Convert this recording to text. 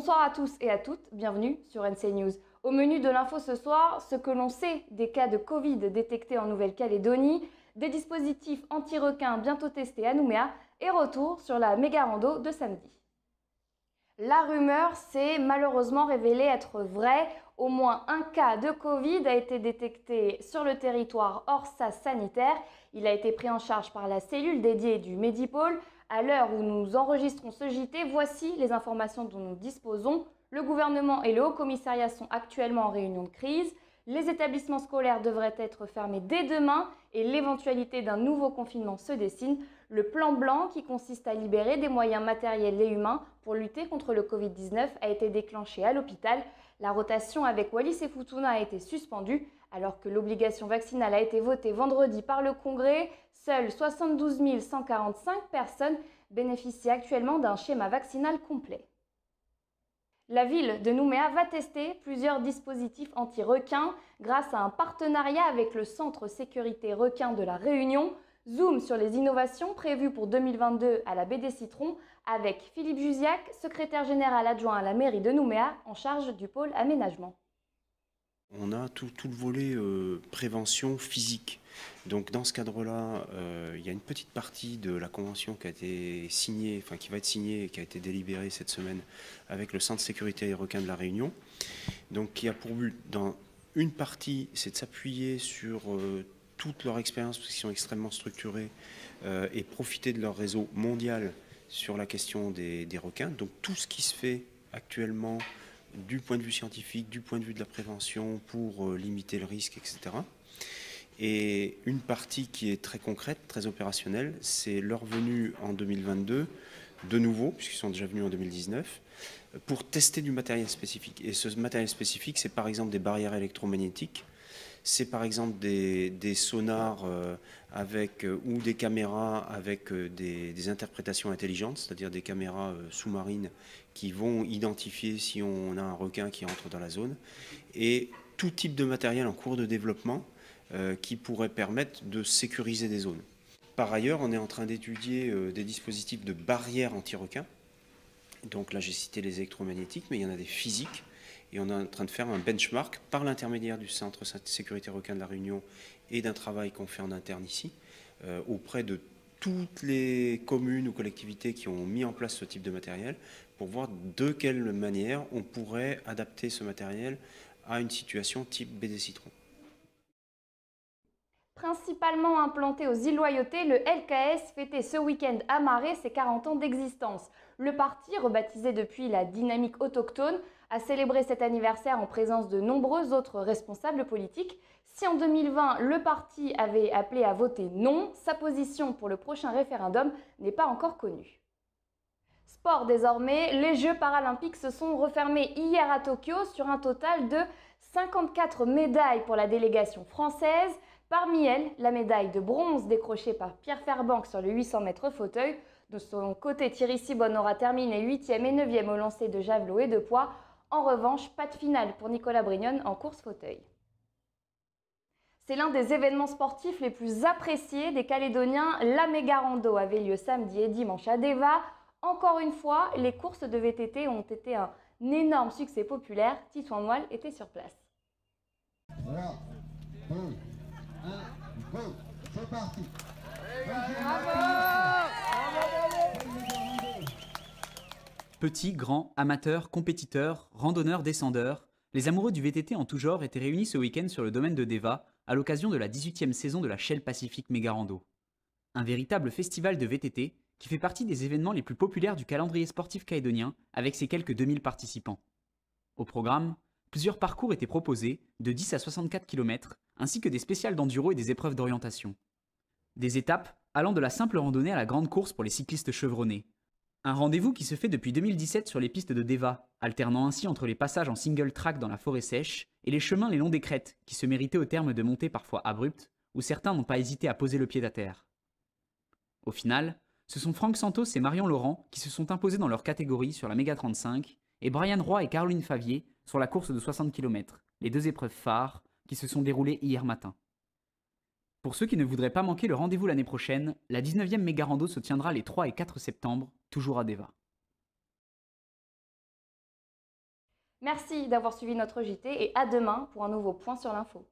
Bonsoir à tous et à toutes, bienvenue sur NC News. Au menu de l'info ce soir, ce que l'on sait des cas de Covid détectés en Nouvelle-Calédonie, des dispositifs anti-requins bientôt testés à Nouméa et retour sur la méga rando de samedi. La rumeur s'est malheureusement révélée être vraie. Au moins un cas de Covid a été détecté sur le territoire hors sas sanitaire. Il a été pris en charge par la cellule dédiée du Medipôle. À l'heure où nous enregistrons ce JT, voici les informations dont nous disposons. Le gouvernement et le Haut-Commissariat sont actuellement en réunion de crise. Les établissements scolaires devraient être fermés dès demain et l'éventualité d'un nouveau confinement se dessine. Le plan blanc, qui consiste à libérer des moyens matériels et humains pour lutter contre le Covid-19, a été déclenché à l'hôpital. La rotation avec Wallis et Futuna a été suspendue. Alors que l'obligation vaccinale a été votée vendredi par le Congrès, seules 72 145 personnes bénéficient actuellement d'un schéma vaccinal complet. La ville de Nouméa va tester plusieurs dispositifs anti-requins grâce à un partenariat avec le Centre Sécurité Requins de la Réunion. Zoom sur les innovations prévues pour 2022 à la baie des Citrons avec Philippe Jusiac, secrétaire général adjoint à la mairie de Nouméa en charge du pôle aménagement. On a tout le volet prévention physique. Donc dans ce cadre-là, il y a une petite partie de la convention qui a été signée, enfin qui va être signée et qui a été délibérée cette semaine avec le Centre Sécurité et Requins de la Réunion. Donc qui a pour but, dans une partie, c'est de s'appuyer sur toute leur expérience, parce qu'ils sont extrêmement structurés, et profiter de leur réseau mondial sur la question des requins. Donc tout ce qui se fait actuellement du point de vue scientifique, du point de vue de la prévention pour limiter le risque, etc. Et une partie qui est très concrète, très opérationnelle, c'est leur venue en 2022, de nouveau, puisqu'ils sont déjà venus en 2019, pour tester du matériel spécifique. Et ce matériel spécifique, c'est par exemple des barrières électromagnétiques, c'est par exemple des sonars ou des caméras avec des interprétations intelligentes, c'est-à-dire des caméras sous-marines qui vont identifier si on a un requin qui entre dans la zone, et tout type de matériel en cours de développement qui pourrait permettre de sécuriser des zones. Par ailleurs, on est en train d'étudier des dispositifs de barrières anti-requins. Donc là, j'ai cité les électromagnétiques, mais il y en a des physiques. Et on est en train de faire un benchmark par l'intermédiaire du Centre Sécurité Requins de la Réunion et d'un travail qu'on fait en interne ici, auprès de toutes les communes ou collectivités qui ont mis en place ce type de matériel, pour voir de quelle manière on pourrait adapter ce matériel à une situation type baie des Citrons. Principalement implanté aux îles Loyauté, le LKS fêtait ce week-end à Maré ses 40 ans d'existence. Le parti, rebaptisé depuis la Dynamique Autochtone, a célébré cet anniversaire en présence de nombreux autres responsables politiques. Si en 2020, le parti avait appelé à voter non, sa position pour le prochain référendum n'est pas encore connue. Sport désormais, les Jeux paralympiques se sont refermés hier à Tokyo sur un total de 54 médailles pour la délégation française. Parmi elles, la médaille de bronze décrochée par Pierre Fairbank sur le 800 mètres fauteuil. De son côté, Thierry Sibonne aura terminé 8e et 9e au lancer de javelot et de poids. En revanche, pas de finale pour Nicolas Brignone en course fauteuil. C'est l'un des événements sportifs les plus appréciés des Calédoniens. La méga rando avait lieu samedi et dimanche à Deva. Encore une fois, les courses de VTT ont été un énorme succès populaire. Titouan Moelle était sur place. Voilà. 2, 1, go. C'est parti. Petits, grands, amateurs, compétiteurs, randonneurs, descendeurs, les amoureux du VTT en tout genre étaient réunis ce week-end sur le domaine de Deva à l'occasion de la 18e saison de la Shell Pacific Méga Rando. Un véritable festival de VTT qui fait partie des événements les plus populaires du calendrier sportif calédonien avec ses quelques 2000 participants. Au programme, plusieurs parcours étaient proposés, de 10 à 64 km, ainsi que des spéciales d'enduro et des épreuves d'orientation. Des étapes allant de la simple randonnée à la grande course pour les cyclistes chevronnés. Un rendez-vous qui se fait depuis 2017 sur les pistes de Deva, alternant ainsi entre les passages en single track dans la forêt sèche et les chemins les longs des crêtes, qui se méritaient au terme de montées parfois abruptes, où certains n'ont pas hésité à poser le pied à terre. Au final, ce sont Franck Santos et Marion Laurent qui se sont imposés dans leur catégorie sur la Méga 35 et Brian Roy et Caroline Favier sur la course de 60 km, les deux épreuves phares qui se sont déroulées hier matin. Pour ceux qui ne voudraient pas manquer le rendez-vous l'année prochaine, la 19e Méga Rando se tiendra les 3 et 4 septembre, toujours à Deva. Merci d'avoir suivi notre JT et à demain pour un nouveau point sur l'info.